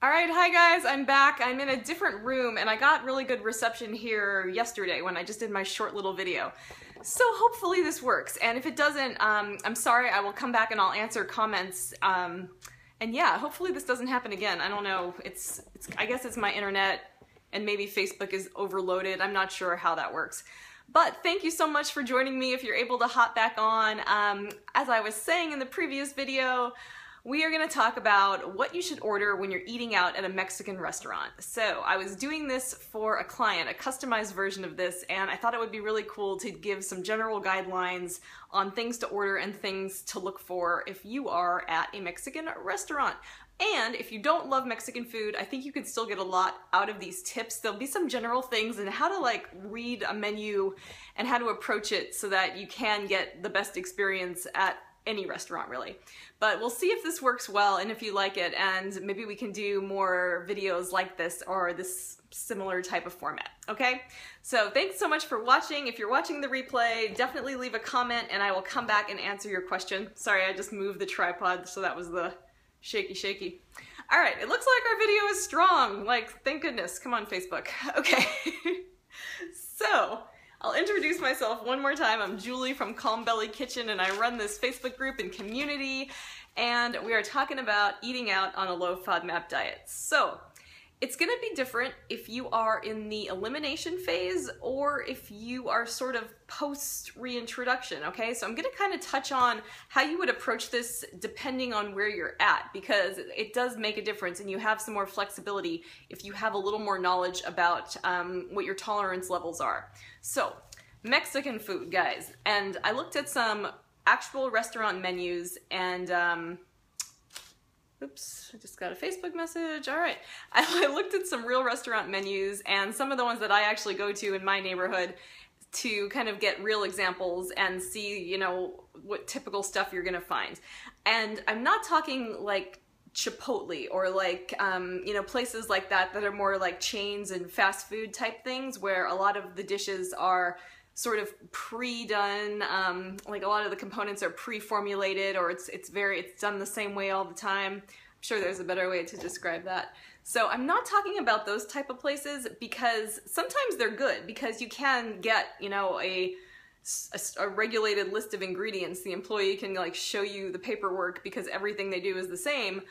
All right, hi guys, I'm back. I'm in a different room and I got really good reception here yesterday when I just did my short little video. So hopefully this works, and if it doesn't, I'm sorry, I will come back and I'll answer comments. And yeah, hopefully this doesn't happen again. I don't know, I guess it's my internet and maybe Facebook is overloaded. I'm not sure how that works. But thank you so much for joining me if you're able to hop back on. As I was saying in the previous video, we are going to talk about what you should order when you're eating out at a Mexican restaurant. So I was doing this for a client, a customized version of this, and I thought it would be really cool to give some general guidelines on things to order and things to look for if you are at a Mexican restaurant. And if you don't love Mexican food, I think you can still get a lot out of these tips. There'll be some general things and how to read a menu and how to approach it so that you can get the best experience at any restaurant really. But we'll see if this works well and if you like it, and maybe we can do more videos like this or this similar type of format, okay? So thanks so much for watching. If you're watching the replay, definitely leave a comment and I will come back and answer your question. Sorry, I just moved the tripod, so that was the shaky. All right, it looks like our video is strong. Thank goodness. Come on, Facebook. Okay. So, I'll introduce myself one more time. I'm Julie from Calm Belly Kitchen and I run this Facebook group and community, and we are talking about eating out on a low FODMAP diet. So it's gonna be different if you are in the elimination phase or if you are sort of post reintroduction, okay? So I'm gonna kind of touch on how you would approach this depending on where you're at, because it does make a difference and you have some more flexibility if you have a little more knowledge about what your tolerance levels are. So, Mexican food, guys. And I looked at some actual restaurant menus and oops, I just got a Facebook message. All right. I looked at some real restaurant menus and some of the ones that I actually go to in my neighborhood to kind of get real examples and see, you know, what typical stuff you're gonna find. And I'm not talking like Chipotle or you know, places like that that are more like chains and fast food type things where a lot of the dishes are sort of pre-done, like a lot of the components are pre-formulated, or it's done the same way all the time. I'm sure there's a better way to describe that. So I'm not talking about those type of places because sometimes they're good because you can get, you know, a regulated list of ingredients. The employee can show you the paperwork because everything they do is the same.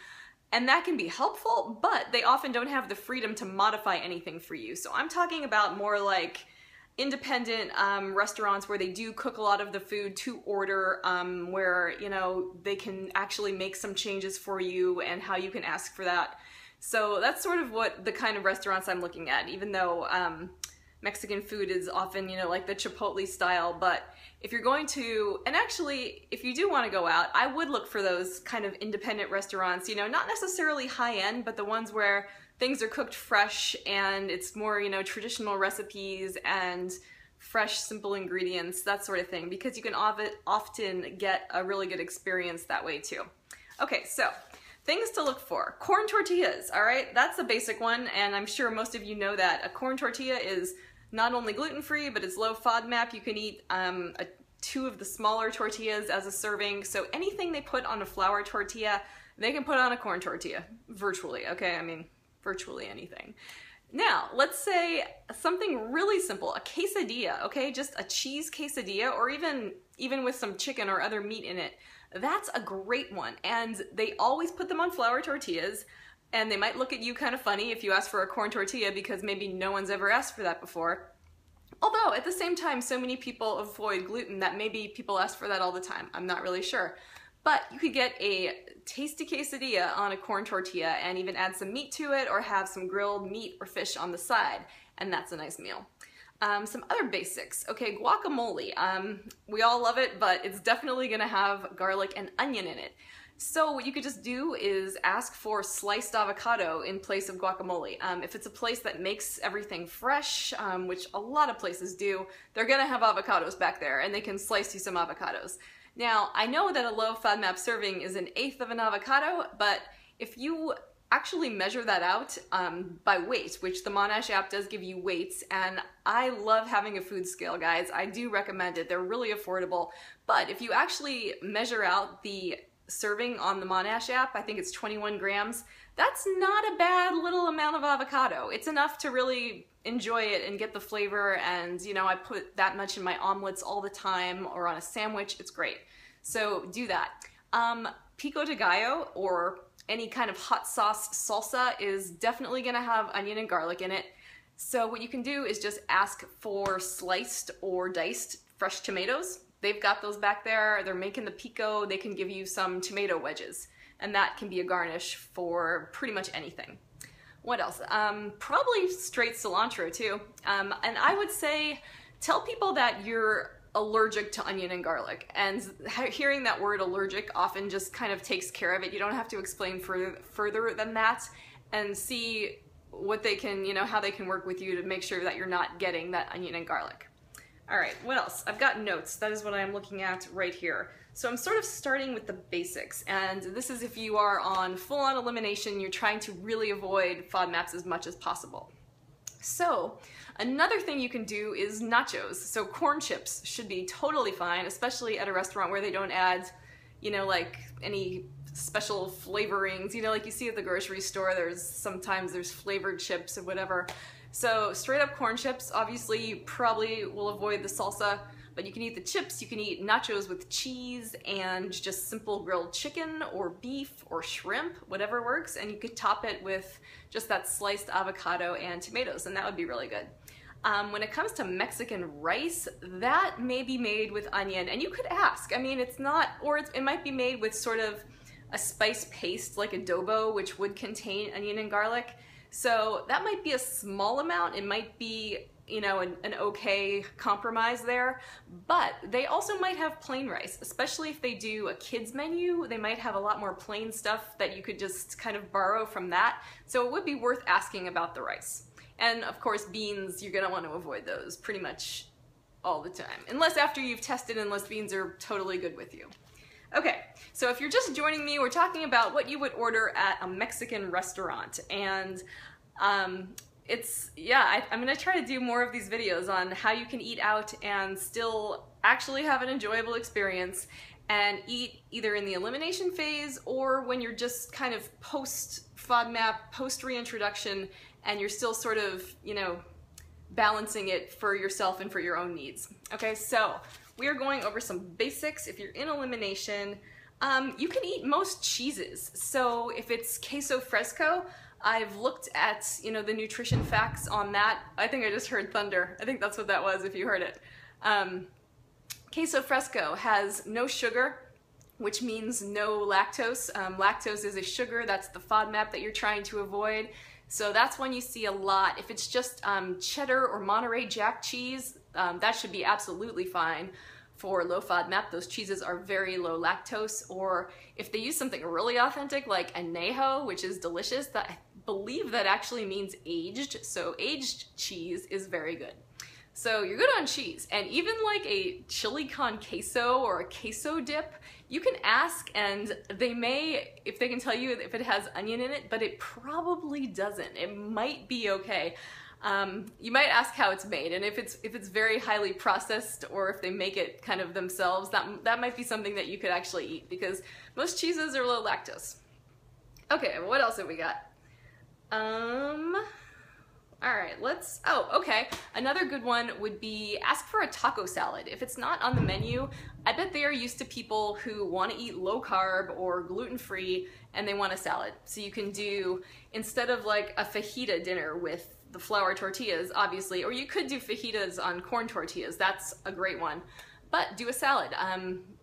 And that can be helpful, but they often don't have the freedom to modify anything for you. So I'm talking about more like independent restaurants where they do cook a lot of the food to order, where, you know, they can actually make some changes for you and how you can ask for that. So that's sort of what the kind of restaurants I'm looking at, even though Mexican food is often, you know, like the Chipotle style. But if you're going to, and actually, if you do want to go out, I would look for those kind of independent restaurants, you know, not necessarily high-end, but the ones where things are cooked fresh and it's more, you know, traditional recipes and fresh, simple ingredients, that sort of thing, because you can often get a really good experience that way too. Okay, so things to look for. Corn tortillas, all right? That's a basic one, and I'm sure most of you know that. A corn tortilla is not only gluten-free, but it's low FODMAP. You can eat 2 of the smaller tortillas as a serving, so anything they put on a flour tortilla, they can put on a corn tortilla, virtually, okay? I mean, virtually anything. Now, let's say something really simple, a quesadilla, okay? Just a cheese quesadilla, or even with some chicken or other meat in it. That's a great one, and they always put them on flour tortillas, and they might look at you kind of funny if you ask for a corn tortilla because maybe no one's ever asked for that before. Although, at the same time, so many people avoid gluten that maybe people ask for that all the time. I'm not really sure. But you could get a tasty quesadilla on a corn tortilla and even add some meat to it or have some grilled meat or fish on the side, and that's a nice meal. Some other basics. Okay, guacamole. We all love it, but it's definitely gonna have garlic and onion in it. So what you could just do is ask for sliced avocado in place of guacamole. If it's a place that makes everything fresh, which a lot of places do, they're gonna have avocados back there and they can slice you some avocados. Now, I know that a low FODMAP serving is 1/8 of an avocado, but if you actually measure that out by weight, which the Monash app does give you weights, and I love having a food scale, guys. I do recommend it. They're really affordable. But if you actually measure out the serving on the Monash app. I think it's 21 grams. That's not a bad little amount of avocado. It's enough to really enjoy it and get the flavor, and you know, I put that much in my omelets all the time or on a sandwich. It's great. So do that. Pico de gallo, or any kind of hot sauce salsa, is definitely gonna have onion and garlic in it. So what you can do is just ask for sliced or diced fresh tomatoes. They've got those back there. They're making the pico. They can give you some tomato wedges, and that can be a garnish for pretty much anything. What else? Probably straight cilantro too. And I would say tell people that you're allergic to onion and garlic, and hearing that word allergic often just kind of takes care of it. You don't have to explain further than that, and see what they can, you know, how they can work with you to make sure that you're not getting that onion and garlic. All right, what else? I've got notes. That is what I'm looking at right here. So I'm sort of starting with the basics, and this is if you are on full-on elimination, you're trying to really avoid FODMAPs as much as possible. So another thing you can do is nachos. So corn chips should be totally fine, especially at a restaurant where they don't add, you know, like any special flavorings, you know, like you see at the grocery store, sometimes there's flavored chips or whatever. So straight up corn chips, obviously you probably will avoid the salsa, but you can eat the chips. You can eat nachos with cheese and just simple grilled chicken or beef or shrimp, whatever works, and you could top it with just that sliced avocado and tomatoes, and that would be really good. When it comes to Mexican rice, that may be made with onion, and you could ask. I mean, it's not, or it might be made with sort of a spice paste like adobo, which would contain onion and garlic. So that might be a small amount. It might be, you know, an okay compromise there, but they also might have plain rice, especially if they do a kids menu. They might have a lot more plain stuff that you could just kind of borrow from that. So it would be worth asking about the rice. And of course, beans, you're gonna want to avoid those pretty much all the time, unless after you've tested, unless beans are totally good with you. Okay, so if you're just joining me, we're talking about what you would order at a Mexican restaurant, and I'm gonna try to do more of these videos on how you can eat out and still actually have an enjoyable experience and eat either in the elimination phase or when you're just kind of post FODMAP, post reintroduction, and you're still sort of, you know, balancing it for yourself and for your own needs. Okay, so we are going over some basics. If you're in elimination, you can eat most cheeses. So if it's queso fresco, I've looked at, you know, the nutrition facts on that. I think I just heard thunder. I think that's what that was if you heard it. Queso fresco has no sugar, which means no lactose. Lactose is a sugar. That's the FODMAP that you're trying to avoid. So that's one you see a lot. If it's just cheddar or Monterey Jack cheese, that should be absolutely fine for low FODMAP. Those cheeses are very low lactose. Or if they use something really authentic like añejo, which is delicious, that I believe that actually means aged. So aged cheese is very good. So you're good on cheese. And even like a chili con queso or a queso dip, you can ask, and they may, if they can tell you if it has onion in it, but it probably doesn't. It might be okay. You might ask how it's made, and if it's very highly processed, or if they make it kind of themselves, that might be something that you could actually eat, because most cheeses are low lactose. Okay, what else have we got? All right, okay. Another good one would be ask for a taco salad. If it's not on the menu, I bet they are used to people who want to eat low carb or gluten-free, and they want a salad. So you can do, instead of like a fajita dinner with the flour tortillas, obviously, or you could do fajitas on corn tortillas. That's a great one. But do a salad.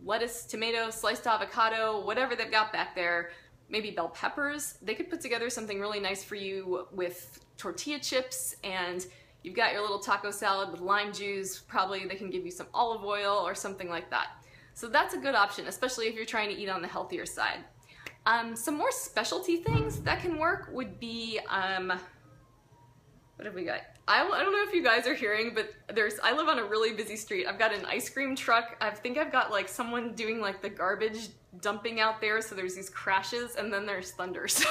Lettuce, tomato, sliced avocado, whatever they've got back there, maybe bell peppers. They could put together something really nice for you with tortilla chips, and you've got your little taco salad with lime juice. Probably they can give you some olive oil or something like that. So that's a good option, especially if you're trying to eat on the healthier side. Some more specialty things that can work would be, what have we got? I don't know if you guys are hearing, but I live on a really busy street. I've got an ice cream truck. I think I've got like someone doing like the garbage dumping out there, so there's these crashes, and then there's thunder. So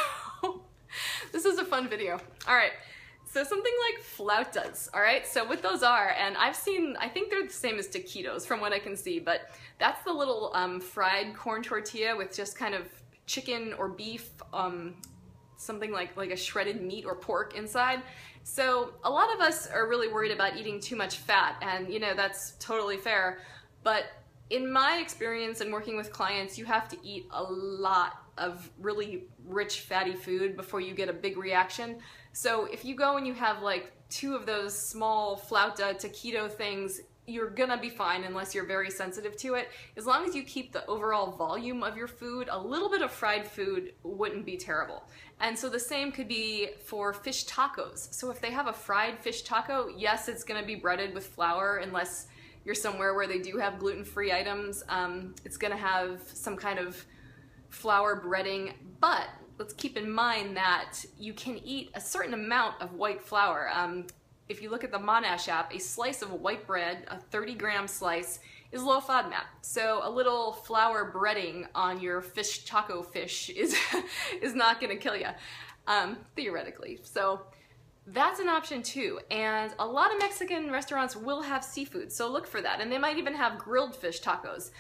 this is a fun video. All right, So something like flautas, all right? So what those are, and I think they're the same as taquitos from what I can see, but that's the little fried corn tortilla with just kind of chicken or beef, something like a shredded meat or pork inside. So a lot of us are really worried about eating too much fat, and you know, that's totally fair, but in my experience and working with clients, you have to eat a lot of really rich fatty food before you get a big reaction. So if you go and you have like 2 of those small flauta taquito things, you're gonna be fine unless you're very sensitive to it. As long as you keep the overall volume of your food, a little bit of fried food wouldn't be terrible. And so the same could be for fish tacos. So if they have a fried fish taco, yes, it's gonna be breaded with flour unless you're somewhere where they do have gluten-free items. It's gonna have some kind of flour breading, but let's keep in mind that you can eat a certain amount of white flour. If you look at the Monash app, a slice of white bread, a 30-gram slice, is low FODMAP. So a little flour breading on your fish taco fish is not gonna kill you, theoretically. So that's an option too, and a lot of Mexican restaurants will have seafood, so look for that, and they might even have grilled fish tacos.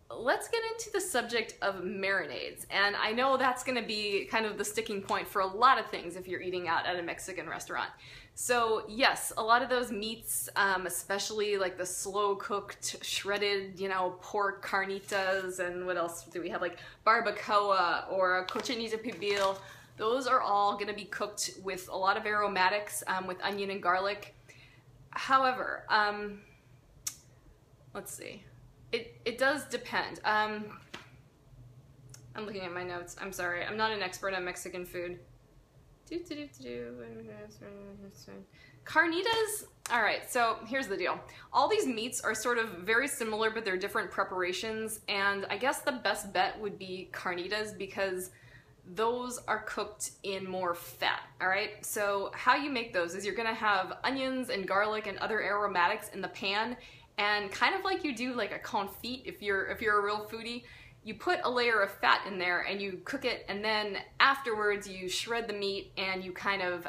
Let's get into the subject of marinades, and I know that's going to be kind of the sticking point for a lot of things if you're eating out at a Mexican restaurant. So yes, a lot of those meats, especially like the slow-cooked, shredded, you know, pork carnitas, and what else do we have, like barbacoa or cochinita pibil. Those are all going to be cooked with a lot of aromatics, with onion and garlic. However, let's see. It does depend. I'm looking at my notes. I'm sorry. I'm not an expert on Mexican food. Carnitas? Alright, so here's the deal. All these meats are sort of very similar, but they're different preparations, and I guess the best bet would be carnitas because those are cooked in more fat, all right? So how you make those is you're gonna have onions and garlic and other aromatics in the pan, and kind of like you do like a confit if you're a real foodie, you put a layer of fat in there and you cook it, and then afterwards you shred the meat and you kind of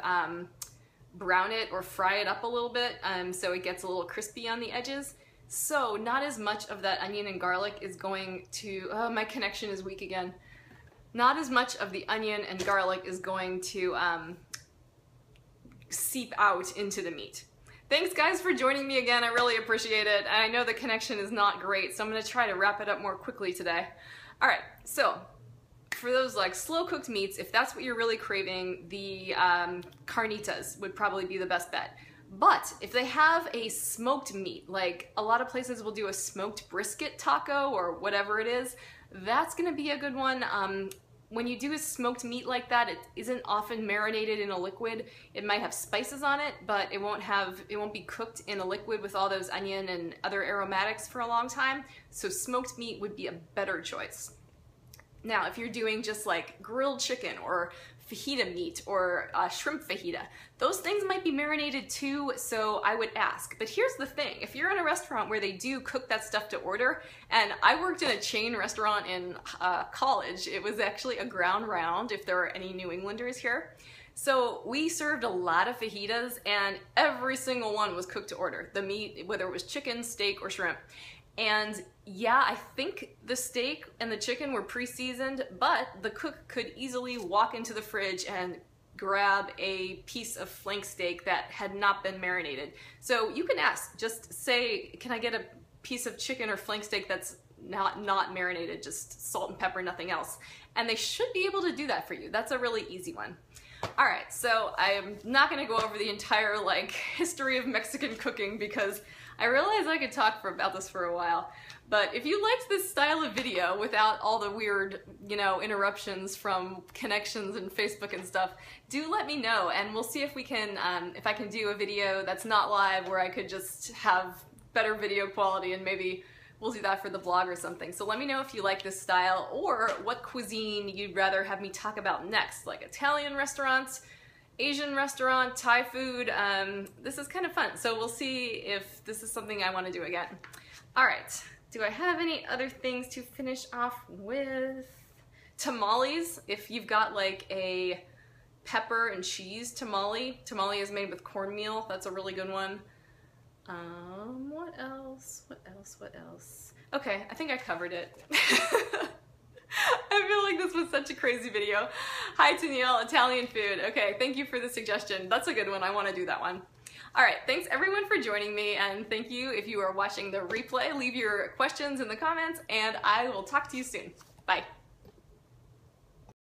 brown it or fry it up a little bit so it gets a little crispy on the edges. So not as much of that onion and garlic is going to, oh, my connection is weak again. Not as much of the onion and garlic is going to seep out into the meat. Thanks guys for joining me again, I really appreciate it. And I know the connection is not great, so I'm gonna try to wrap it up more quickly today. All right, so for those like slow cooked meats, if that's what you're really craving, the carnitas would probably be the best bet. But if they have a smoked meat, like a lot of places will do a smoked brisket taco or whatever it is, that's gonna be a good one. When you do a smoked meat like that, it isn't often marinated in a liquid. It might have spices on it, but it won't be cooked in a liquid with all those onion and other aromatics for a long time. So smoked meat would be a better choice. Now, if you're doing just like grilled chicken or fajita meat or shrimp fajita, those things might be marinated too, so I would ask. But here's the thing, if you're in a restaurant where they do cook that stuff to order, and I worked in a chain restaurant in college, it was actually a ground round, if there are any New Englanders here. So we served a lot of fajitas, and every single one was cooked to order. The meat, whether it was chicken, steak, or shrimp. And yeah, I think the steak and the chicken were pre-seasoned, but the cook could easily walk into the fridge and grab a piece of flank steak that had not been marinated. So you can ask, just say, can I get a piece of chicken or flank steak that's not marinated, just salt and pepper, nothing else. And they should be able to do that for you. That's a really easy one. All right, so I'm not gonna go over the entire like history of Mexican cooking because I realize I could talk about this for a while. But if you liked this style of video without all the weird, you know, interruptions from connections and Facebook and stuff, do let me know, and we'll see if we can, if I can do a video that's not live where I could just have better video quality, and maybe we'll do that for the blog or something. So let me know if you like this style or what cuisine you'd rather have me talk about next, like Italian restaurants, Asian restaurant, Thai food. This is kind of fun, so we'll see if this is something I want to do again. All right, do I have any other things to finish off with? Tamales, if you've got like a pepper and cheese tamale. Tamale is made with cornmeal. That's a really good one. What else? What else? What else? Okay, I think I covered it. I feel like this was such a crazy video. Hi Tennille, Italian food. Okay, thank you for the suggestion. That's a good one. I want to do that one. All right, thanks everyone for joining me, and thank you if you are watching the replay. Leave your questions in the comments, and I will talk to you soon. Bye.